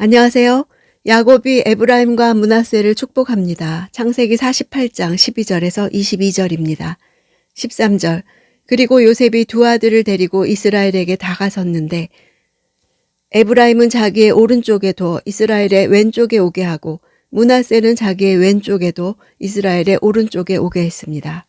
안녕하세요. 야곱이 에브라임과 므낫세를 축복합니다. 창세기 48장 12절에서 22절입니다. 13절. 그리고 요셉이 두 아들을 데리고 이스라엘에게 다가섰는데 에브라임은 자기의 오른쪽에 둬 이스라엘의 왼쪽에 오게 하고 므낫세는 자기의 왼쪽에 둬 이스라엘의 오른쪽에 오게 했습니다.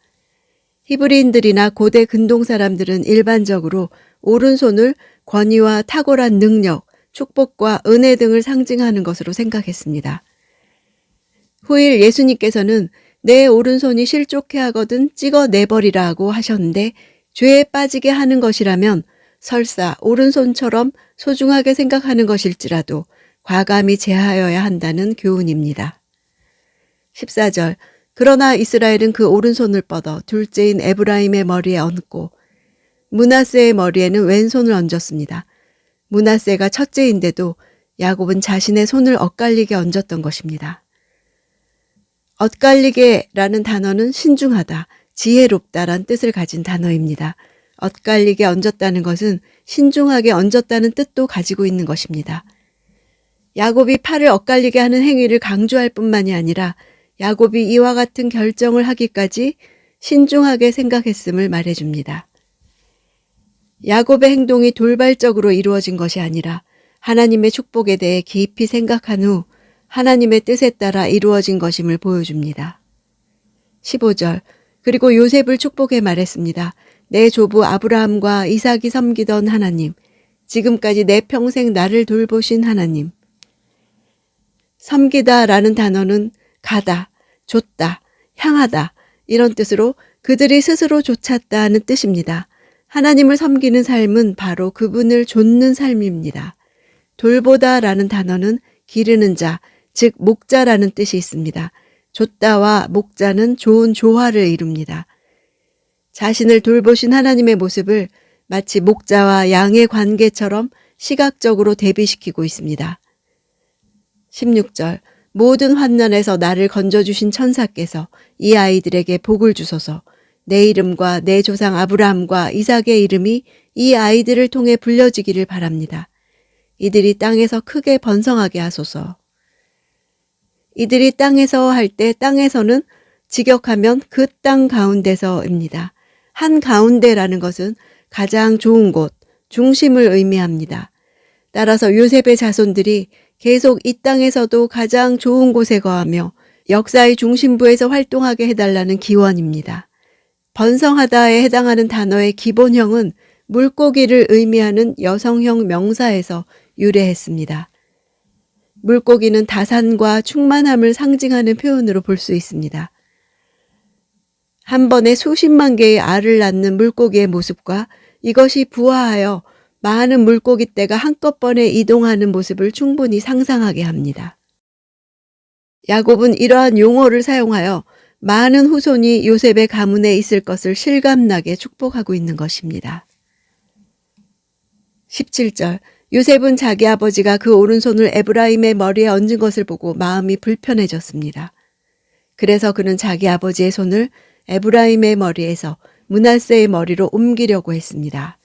히브리인들이나 고대 근동 사람들은 일반적으로 오른손을 권위와 탁월한 능력, 축복과 은혜 등을 상징하는 것으로 생각했습니다. 후일 예수님께서는 내 오른손이 실족해 하거든 찍어내버리라고 하셨는데 죄에 빠지게 하는 것이라면 설사 오른손처럼 소중하게 생각하는 것일지라도 과감히 제하여야 한다는 교훈입니다. 14절. 그러나 이스라엘은 그 오른손을 뻗어 둘째인 에브라임의 머리에 얹고 므낫세의 머리에는 왼손을 얹었습니다. 므낫세가 첫째인데도 야곱은 자신의 손을 엇갈리게 얹었던 것입니다. 엇갈리게라는 단어는 신중하다, 지혜롭다란 뜻을 가진 단어입니다. 엇갈리게 얹었다는 것은 신중하게 얹었다는 뜻도 가지고 있는 것입니다. 야곱이 팔을 엇갈리게 하는 행위를 강조할 뿐만이 아니라 야곱이 이와 같은 결정을 하기까지 신중하게 생각했음을 말해줍니다. 야곱의 행동이 돌발적으로 이루어진 것이 아니라 하나님의 축복에 대해 깊이 생각한 후 하나님의 뜻에 따라 이루어진 것임을 보여줍니다. 15절. 그리고 요셉을 축복해 말했습니다. 내 조부 아브라함과 이삭이 섬기던 하나님, 지금까지 내 평생 나를 돌보신 하나님. 섬기다라는 단어는 가다, 줬다, 향하다 이런 뜻으로 그들이 스스로 좇았다 하는 뜻입니다. 하나님을 섬기는 삶은 바로 그분을 좇는 삶입니다. 돌보다라는 단어는 기르는 자, 즉 목자라는 뜻이 있습니다. 좇다와 목자는 좋은 조화를 이룹니다. 자신을 돌보신 하나님의 모습을 마치 목자와 양의 관계처럼 시각적으로 대비시키고 있습니다. 16절. 모든 환난에서 나를 건져주신 천사께서 이 아이들에게 복을 주소서. 내 이름과 내 조상 아브라함과 이삭의 이름이 이 아이들을 통해 불려지기를 바랍니다. 이들이 땅에서 크게 번성하게 하소서. 이들이 땅에서 할 때 땅에서는 직역하면 그 땅 가운데서입니다. 한 가운데라는 것은 가장 좋은 곳, 중심을 의미합니다. 따라서 요셉의 자손들이 계속 이 땅에서도 가장 좋은 곳에 거하며 역사의 중심부에서 활동하게 해달라는 기원입니다. 번성하다에 해당하는 단어의 기본형은 물고기를 의미하는 여성형 명사에서 유래했습니다. 물고기는 다산과 충만함을 상징하는 표현으로 볼 수 있습니다. 한 번에 수십만 개의 알을 낳는 물고기의 모습과 이것이 부화하여 많은 물고기 떼가 한꺼번에 이동하는 모습을 충분히 상상하게 합니다. 야곱은 이러한 용어를 사용하여 많은 후손이 요셉의 가문에 있을 것을 실감나게 축복하고 있는 것입니다. 17절. 요셉은 자기 아버지가 그 오른손을 에브라임의 머리에 얹은 것을 보고 마음이 불편해졌습니다. 그래서 그는 자기 아버지의 손을 에브라임의 머리에서 므낫세의 머리로 옮기려고 했습니다.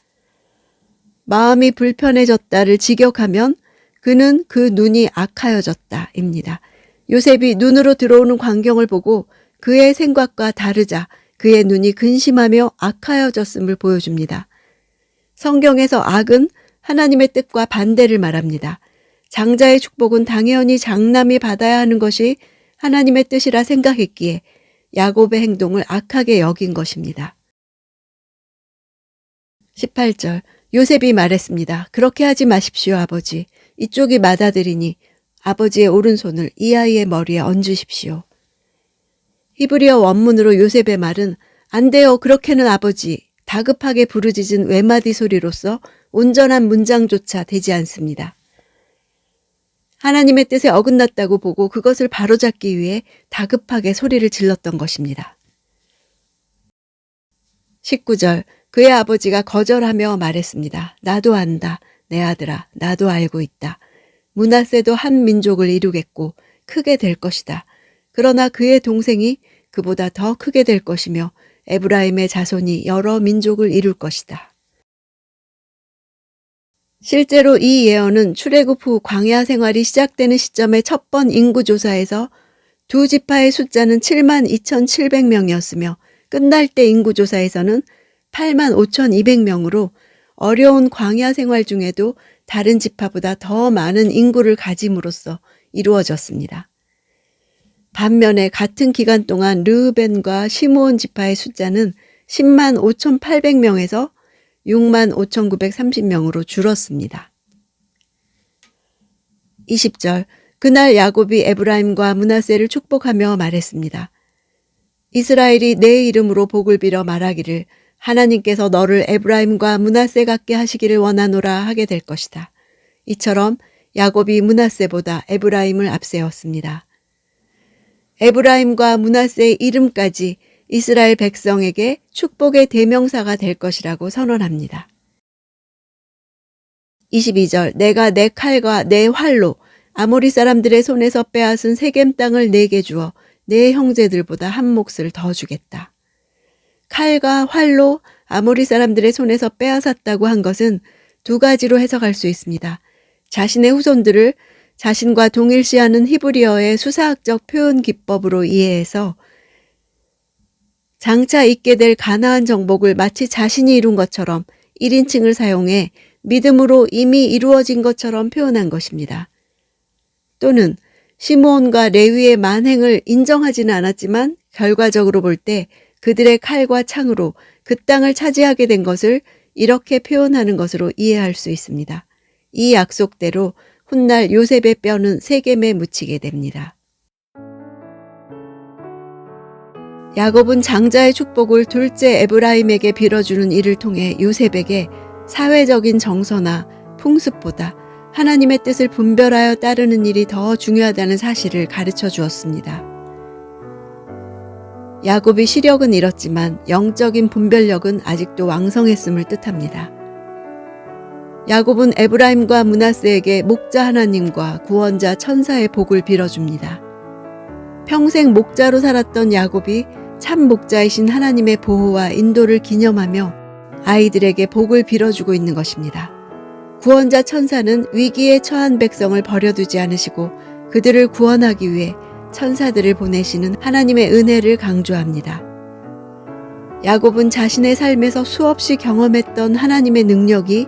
마음이 불편해졌다를 직역하면 그는 그 눈이 악하여졌다입니다. 요셉이 눈으로 들어오는 광경을 보고 그의 생각과 다르자 그의 눈이 근심하며 악하여졌음을 보여줍니다. 성경에서 악은 하나님의 뜻과 반대를 말합니다. 장자의 축복은 당연히 장남이 받아야 하는 것이 하나님의 뜻이라 생각했기에 야곱의 행동을 악하게 여긴 것입니다. 18절. 요셉이 말했습니다. 그렇게 하지 마십시오, 아버지. 이쪽이 맏아들이니 아버지의 오른손을 이 아이의 머리에 얹으십시오. 히브리어 원문으로 요셉의 말은 안 돼요, 그렇게는 아버지. 다급하게 부르짖은 외마디 소리로서 온전한 문장조차 되지 않습니다. 하나님의 뜻에 어긋났다고 보고 그것을 바로잡기 위해 다급하게 소리를 질렀던 것입니다. 19절. 그의 아버지가 거절하며 말했습니다. 나도 안다. 내 아들아, 나도 알고 있다. 므낫세도 한 민족을 이루겠고 크게 될 것이다. 그러나 그의 동생이 그보다 더 크게 될 것이며 에브라임의 자손이 여러 민족을 이룰 것이다. 실제로 이 예언은 출애굽 후 광야 생활이 시작되는 시점의 첫 번 인구조사에서 두 지파의 숫자는 72,700명이었으며 끝날 때 인구조사에서는 85,200명으로 어려운 광야 생활 중에도 다른 지파보다 더 많은 인구를 가짐으로써 이루어졌습니다. 반면에 같은 기간 동안 르우벤과 시므온 지파의 숫자는 10만 5,800명에서 6만 5,930명으로 줄었습니다. 20절 그날 야곱이 에브라임과 므낫세를 축복하며 말했습니다. 이스라엘이 내 이름으로 복을 빌어 말하기를 하나님께서 너를 에브라임과 므낫세 같게 하시기를 원하노라 하게 될 것이다. 이처럼 야곱이 므낫세보다 에브라임을 앞세웠습니다. 에브라임과 므낫세의 이름까지 이스라엘 백성에게 축복의 대명사가 될 것이라고 선언합니다. 22절 내가 내 칼과 내 활로 아모리 사람들의 손에서 빼앗은 세겜 땅을 내게 주어 내 형제들보다 한 몫을 더 주겠다. 칼과 활로 아모리 사람들의 손에서 빼앗았다고 한 것은 두 가지로 해석할 수 있습니다. 자신의 후손들을 자신과 동일시하는 히브리어의 수사학적 표현 기법으로 이해해서 장차 있게 될 가나안 정복을 마치 자신이 이룬 것처럼 1인칭을 사용해 믿음으로 이미 이루어진 것처럼 표현한 것입니다. 또는 시므온과 레위의 만행을 인정하지는 않았지만 결과적으로 볼 때 그들의 칼과 창으로 그 땅을 차지하게 된 것을 이렇게 표현하는 것으로 이해할 수 있습니다. 이 약속대로 훗날 요셉의 뼈는 세겜에 묻히게 됩니다. 야곱은 장자의 축복을 둘째 에브라임에게 빌어주는 일을 통해 요셉에게 사회적인 정서나 풍습보다 하나님의 뜻을 분별하여 따르는 일이 더 중요하다는 사실을 가르쳐 주었습니다. 야곱이 시력은 잃었지만 영적인 분별력은 아직도 왕성했음을 뜻합니다. 야곱은 에브라임과 므낫세에게 목자 하나님과 구원자 천사의 복을 빌어줍니다. 평생 목자로 살았던 야곱이 참 목자이신 하나님의 보호와 인도를 기념하며 아이들에게 복을 빌어주고 있는 것입니다. 구원자 천사는 위기에 처한 백성을 버려두지 않으시고 그들을 구원하기 위해 천사들을 보내시는 하나님의 은혜를 강조합니다. 야곱은 자신의 삶에서 수없이 경험했던 하나님의 능력이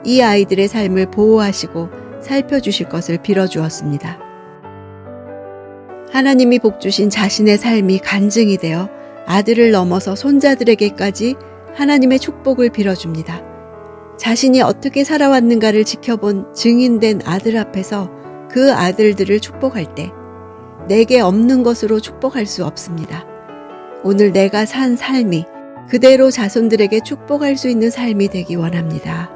이 아이들의 삶을 보호하시고 살펴주실 것을 빌어주었습니다. 하나님이 복주신 자신의 삶이 간증이 되어 아들을 넘어서 손자들에게까지 하나님의 축복을 빌어줍니다. 자신이 어떻게 살아왔는가를 지켜본 증인된 아들 앞에서 그 아들들을 축복할 때 내게 없는 것으로 축복할 수 없습니다. 오늘 내가 산 삶이 그대로 자손들에게 축복할 수 있는 삶이 되기 원합니다.